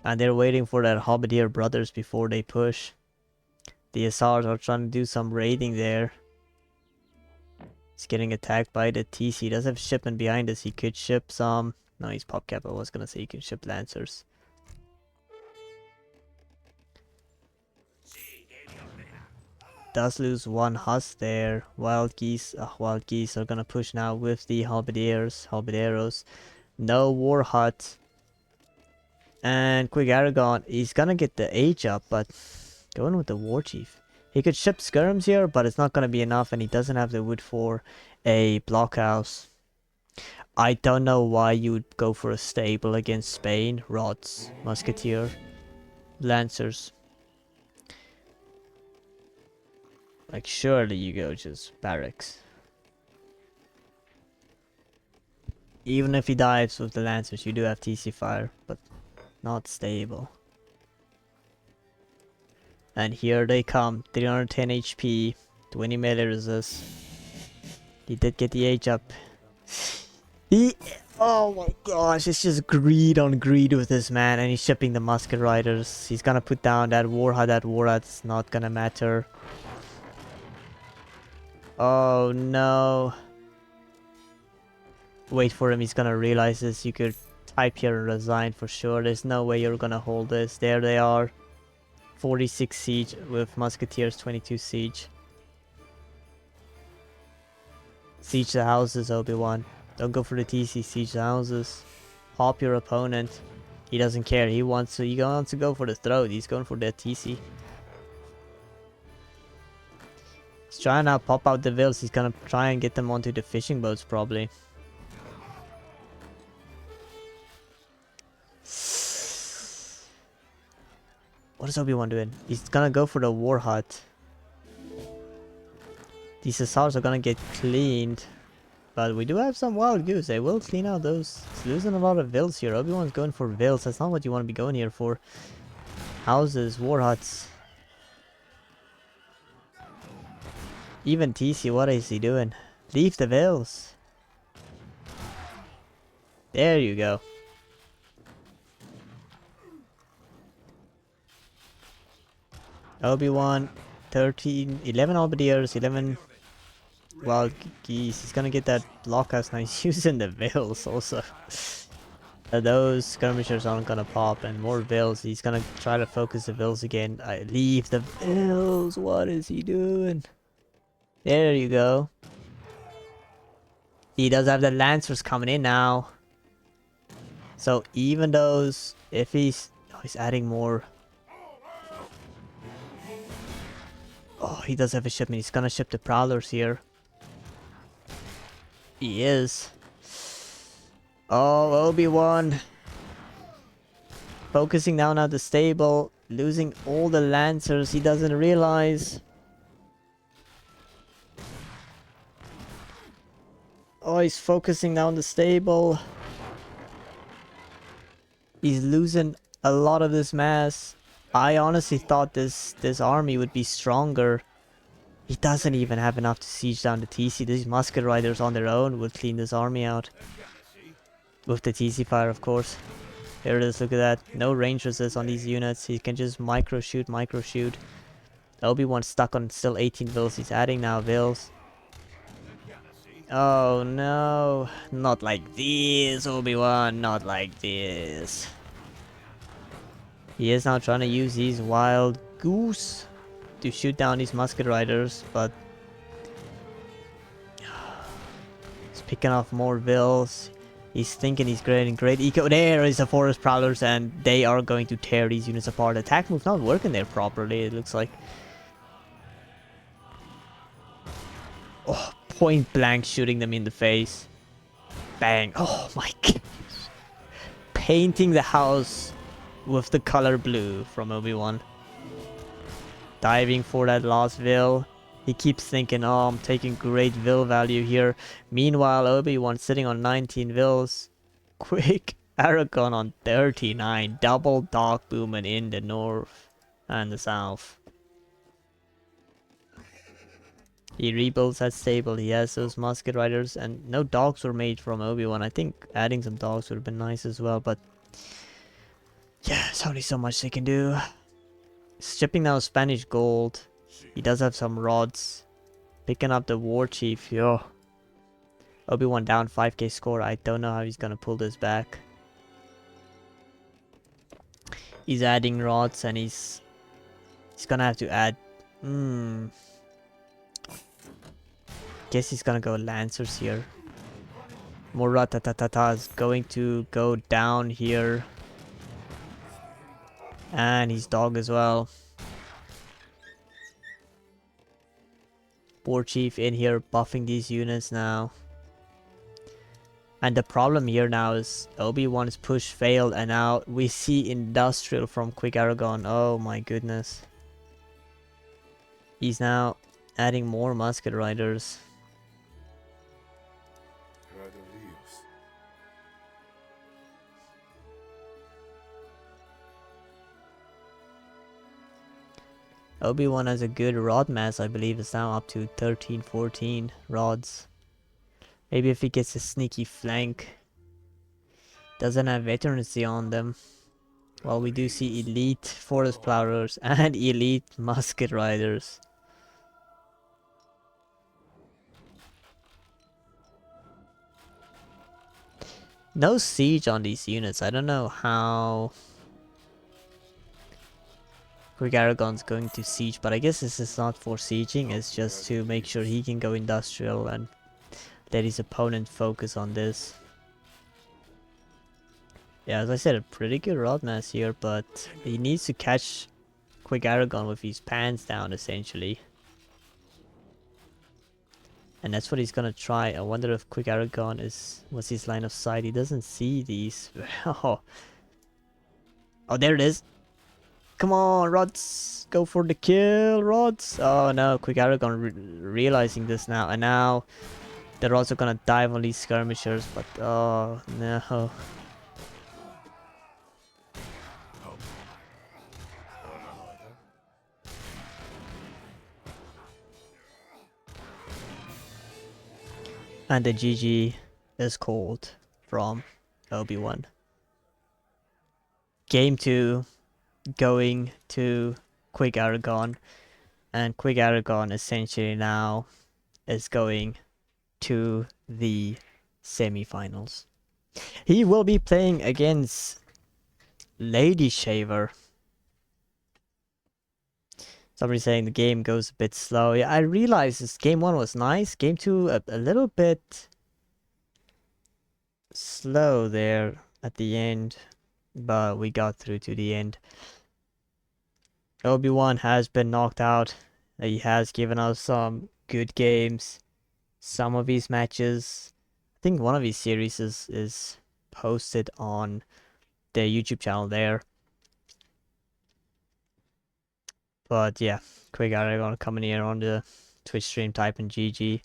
And they're waiting for their Hobbitier brothers before they push. The SRs are trying to do some raiding there. He's getting attacked by the TC. He does have shipment behind us. He could ship some... No, he's PopCap. I was gonna say he can ship Lancers. Does lose one Huss there. Wild Geese are gonna push now with the Hobbiteros. No War Hut. And Quikaragon, he's gonna get the age up, but going with the War Chief. He could ship skirms here, but it's not gonna be enough, and he doesn't have the wood for a blockhouse. I don't know why you would go for a stable against Spain. Rods, Musketeer, Lancers. Like, surely you go just barracks. Even if he dives with the Lancers, you do have TC fire, but not stable. And here they come, 310 HP, 20 melee resist. He did get the age up. Oh my gosh, it's just greed on greed with this man, and he's shipping the musket riders. He's gonna put down that Warhut's not gonna matter. Oh no. Wait for him, he's gonna realize this. You could type here and resign for sure. There's no way you're gonna hold this. There they are. 46 siege with musketeers, 22 siege. Siege the houses, Obi-Wan. Don't go for the TC, siege the houses. Pop your opponent. He doesn't care. He wants to go for the throat. He's going for the TC. He's trying to pop out the vills. He's gonna try and get them onto the fishing boats probably. What is Obi-Wan doing? He's gonna go for the War Hut. These SRs are gonna get cleaned. But we do have some wild goose. They will clean out those. He's losing a lot of vills here. Obi-Wan's going for vills. That's not what you want to be going here for. Houses, War Huts. Even TC, what is he doing? Leave the vills. There you go. Obi-Wan, 13, 11 Albadiers, 11 wild geese. He's gonna get that blockhouse now. He's using the vills also. Those skirmishers aren't gonna pop, and more vills. He's gonna try to focus the vills again. I leave the vills. What is he doing? There you go. He does have the Lancers coming in now. So even those, if he's adding more. Oh, he does have a shipment. He's gonna ship the Prowlers here. He is. Oh, Obi-Wan. Focusing down at the stable. Losing all the Lancers. He doesn't realize. Oh, he's focusing down the stable. He's losing a lot of this mass. I honestly thought this army would be stronger. He doesn't even have enough to siege down the TC. These musket riders on their own would clean this army out. With the TC fire, of course. There it is, look at that. No range resist on these units. He can just micro shoot. Obi-Wan stuck on still 18 vills. He's adding now vills. Oh no. Not like this, Obi-Wan. Not like this. He is now trying to use these wild goose to shoot down these musket riders, but he's picking off more vills. He's thinking he's creating great eco. There is the forest prowlers, and they are going to tear these units apart. Attack move not working there properly, it looks like. Oh, point blank shooting them in the face. Bang. Oh my goodness. Painting the house with the color blue from Obi-Wan. Diving for that last Vil. He keeps thinking, oh, I'm taking great Vil value here. Meanwhile, Obi-Wan sitting on 19 Vils. Quikaragon on 39. Double Dark Boomin in the north and the south. He rebuilds that stable. He has those musket riders, and no dogs were made from Obi-Wan. I think adding some dogs would have been nice as well, but yeah, there's only so much they can do. Shipping now Spanish gold. He does have some rods. Picking up the war chief. Yo. Obi-Wan down 5k score. I don't know how he's gonna pull this back. He's adding rods and he's gonna have to add. Guess he's gonna go lancers here. Muratatata is going to go down here. And he's dog as well. War chief in here buffing these units now. And the problem here now is Obi-Wan's push failed and now we see industrial from Quikaragon. Oh my goodness. He's now adding more musket riders. Obi-Wan has a good rod mass, I believe it's now up to 13, 14 rods. Maybe if he gets a sneaky flank. Doesn't have veterancy on them. Well, we do see elite forest plowers and elite musket riders. No siege on these units. I don't know how Quikaragon's going to siege, but I guess this is not for sieging. It's just to make sure he can go industrial and let his opponent focus on this. Yeah, as I said, a pretty good rod mass here, but he needs to catch Quikaragon with his pants down, essentially. And that's what he's gonna try. I wonder if Quikaragon was his line of sight. He doesn't see these. Oh, there it is. Come on, Rods. Go for the kill, Rods. Oh no, Quikaragon realizing this now. And now the Rods are gonna dive on these skirmishers. But oh no. And the GG is called from Obi-Wan. Game 2 going to Quikaragon. And Quikaragon essentially now is going to the semi-finals. He will be playing against Lady Shaver. Somebody saying the game goes a bit slow. Yeah, I realized this game 1 was nice. Game 2 a little bit slow there at the end. But we got through to the end. Obi-Wan has been knocked out. He has given us some good games. Some of his matches. I think one of his series is posted on the YouTube channel there. But yeah, Quikaragon coming here on the Twitch stream typing GG.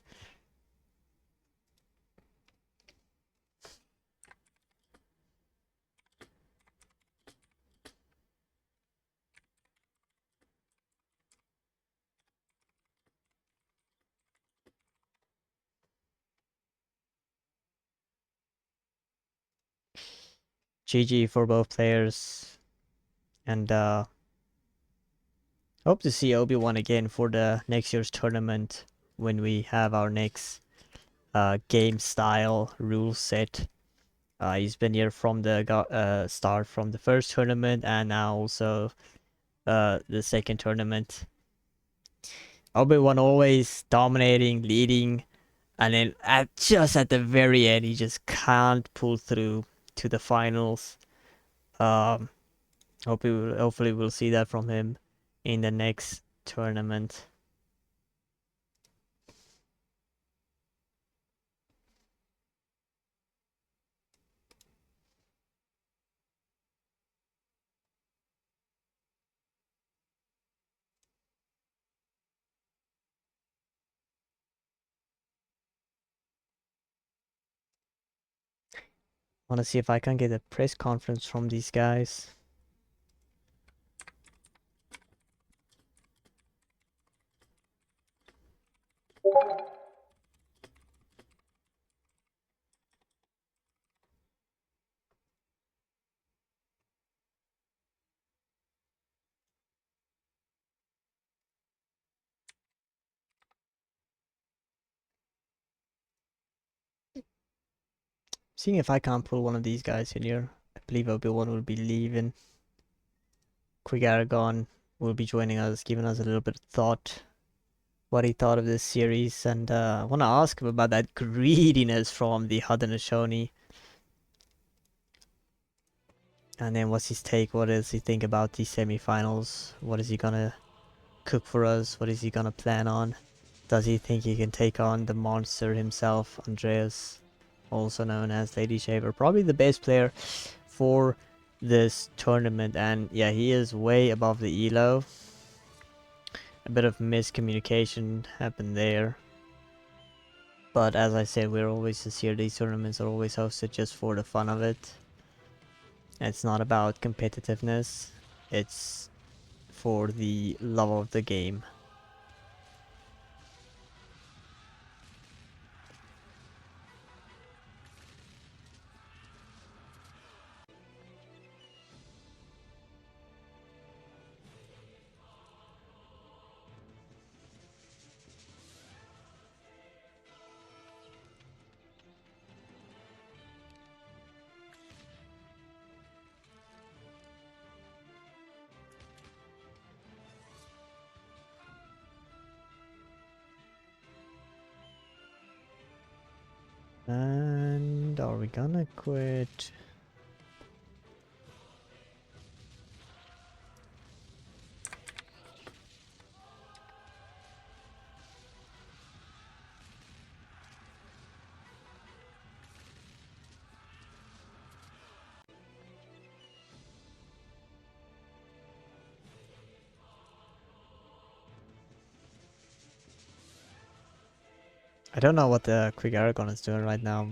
GG for both players. And hope to see Obi-Wan again for the next year's tournament when we have our next game style rule set. He's been here from the start from the first tournament and now also the second tournament. Obi-Wan always dominating, leading, and then just at the very end he just can't pull through to the finals. Hopefully we'll see that from him in the next tournament. Want to see if I can get a press conference from these guys. Seeing if I can't pull one of these guys in here. I believe Obi-Wan will be leaving. Quikaragon will be joining us, giving us a little bit of thought, what he thought of this series, and I want to ask him about that greediness from the Haudenosaunee. And then what's his take? What does he think about these semifinals? What is he gonna cook for us? What is he gonna plan on? Does he think he can take on the monster himself, Andreas, also known as Lady Shaver? Probably the best player for this tournament, and yeah, he is way above the elo. A bit of miscommunication happened there. But as I said, we're always just here. These tournaments are always hosted just for the fun of it. It's not about competitiveness. It's for the love of the game. And are we gonna quit? I don't know what the Quikaragon is doing right now.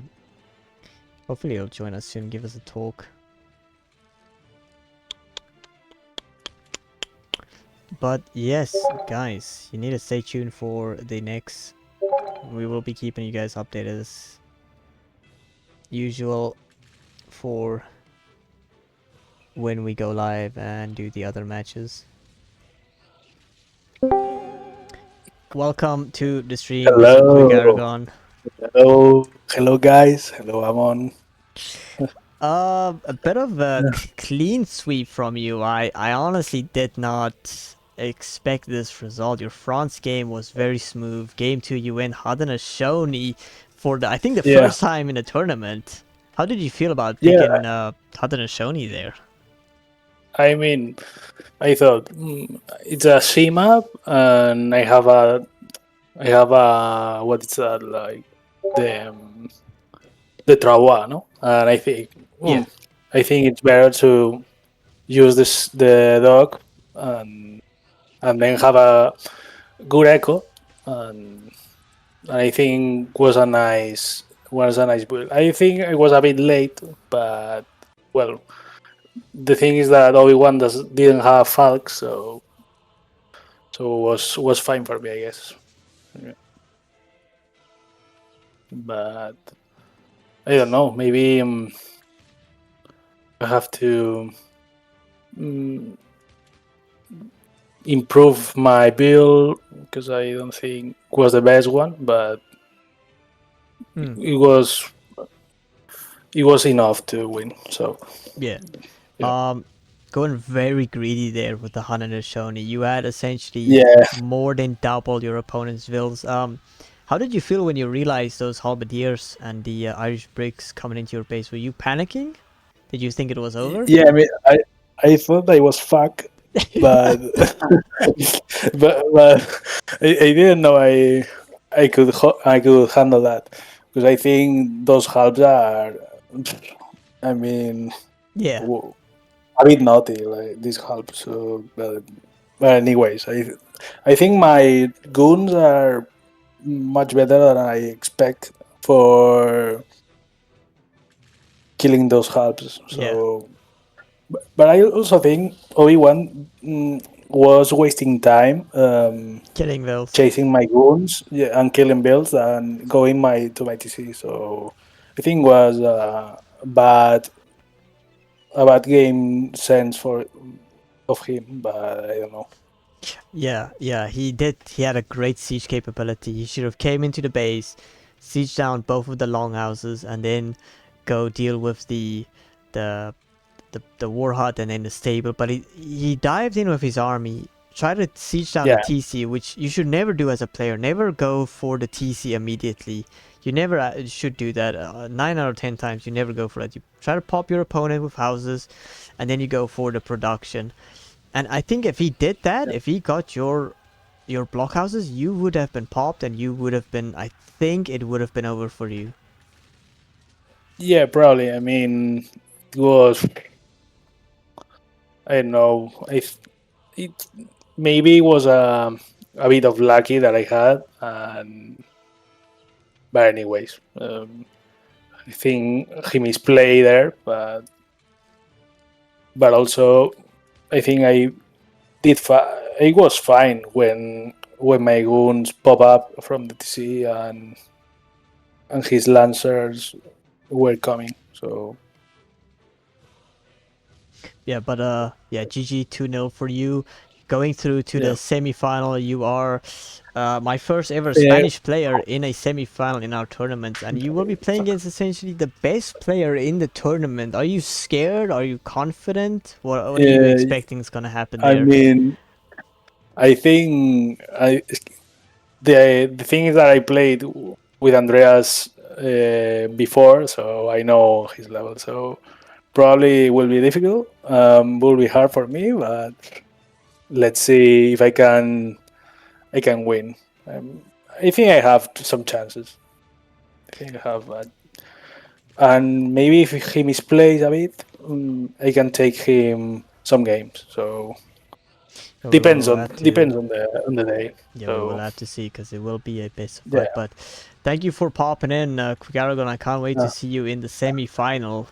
Hopefully he'll join us soon, give us a talk. But yes, guys, you need to stay tuned for the next. We will be keeping you guys updated as usual for when we go live and do the other matches. Welcome to the stream, Mr. Hello. Quikaragon. Hello guys. Hello, Amon. A bit of a clean sweep from you. I honestly did not expect this result. Your France game was very smooth. Game 2 you win Haudenosaunee for I think the Yeah, first time in a tournament. How did you feel about yeah. picking Haudenosaunee there? I mean, I thought it's a C map, and I have a what is that like the Trawa, no? And Yeah, I think it's better to use the dog and then have a good echo, and I think was a nice build. I think it was a bit late, but well, the thing is that Obi-Wan didn't have Falk, so was fine for me, I guess. Yeah. But I don't know. Maybe I have to um, improve my build because I don't think it was the best one, but it was enough to win. So yeah. yeah, Going very greedy there with the Haudenosaunee. You had essentially yeah, more than double your opponent's wills. How did you feel when you realized those halberdiers and the Irish bricks coming into your base? Were you panicking? Did you think it was over? yeah. I mean, I thought I was fucked, but but I didn't know I could handle that because I think those halves are, I mean, Yeah, a bit naughty like these halves. So, but anyways, I think my goons are much better than I expect for killing those halves. yeah. So, but I also think Obi-Wan was wasting time. Killing wills. Chasing my goons, yeah, and killing builds and going my TC. So I think was a bad game sense for of him, but I don't know. Yeah, yeah, he did. He had a great siege capability. He should have came into the base, siege down both of the longhouses, and then go deal with the the war hut and then the stable, but he dived in with his army, tried to siege down the Yeah, TC, which you should never do as a player. Never go for the TC immediately. You never should do that. 9 out of 10 times, you never go for that. You try to pop your opponent with houses, and then you go for the production. And I think if he did that, if he got your blockhouses, you would have been popped, and you would have been. I think it would have been over for you. yeah, probably. I mean, it was, I don't know. It maybe it was a bit of lucky that I had, and but anyways, I think he misplayed there, but also I think I did. It was fine when my goons pop up from the TC and his lancers were coming. So Yeah, but yeah, GG 2-0 for you. Going through to yeah, the semi-final, you are my first ever yeah. Spanish player in a semi-final in our tournaments, and you will be playing against essentially the best player in the tournament. Are you scared? Are you confident? What are you Uh, expecting is gonna happen I there? mean, I think the thing is that I played with Andreas before, so I know his level. So probably will be difficult. Will be hard for me, but let's see if I can win. I think I have some chances. I think I have, and maybe if he misplays a bit, I can take him some games. So We will have to. depends on the day. Yeah, we will So have to see because it will be a best of yeah, fight. But thank you for popping in, Quikaragon. I can't wait to uh, see you in the semi-final.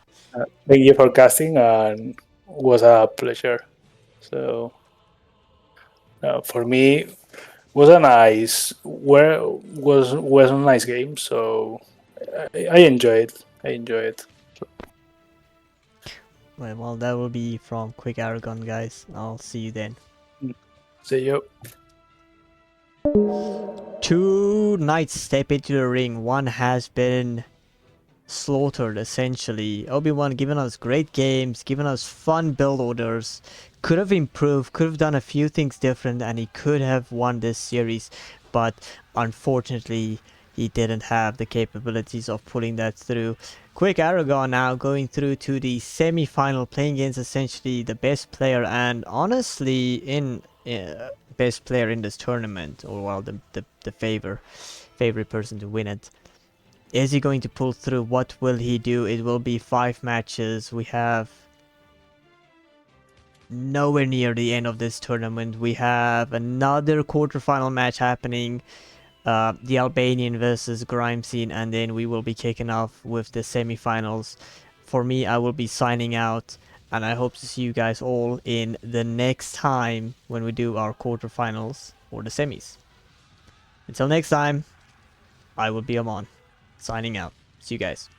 thank you for casting, and was a pleasure. So for me, was a nice where was a nice game. So I enjoyed it. I enjoy it. Well, that will be from Quikaragon, guys. I'll see you then. See you. Two knights step into the ring. One has been slaughtered, essentially. Obi-Wan giving us great games, giving us fun build orders. Could have improved, could have done a few things different, and he could have won this series. But unfortunately, he didn't have the capabilities of pulling that through. Quikaragon now going through to the semi-final, playing against essentially the best player, and honestly, in best player in this tournament, or well, the favorite person to win it. Is he going to pull through? What will he do? It will be 5 matches. We have nowhere near the end of this tournament. We have another quarterfinal match happening. The Albanian versus Grime Scene, and then we will be kicking off with the semifinals. For me, I will be signing out, and I hope to see you guys all in the next time when we do our quarterfinals or the semis. Until next time, I will be Amon, signing out. See you guys.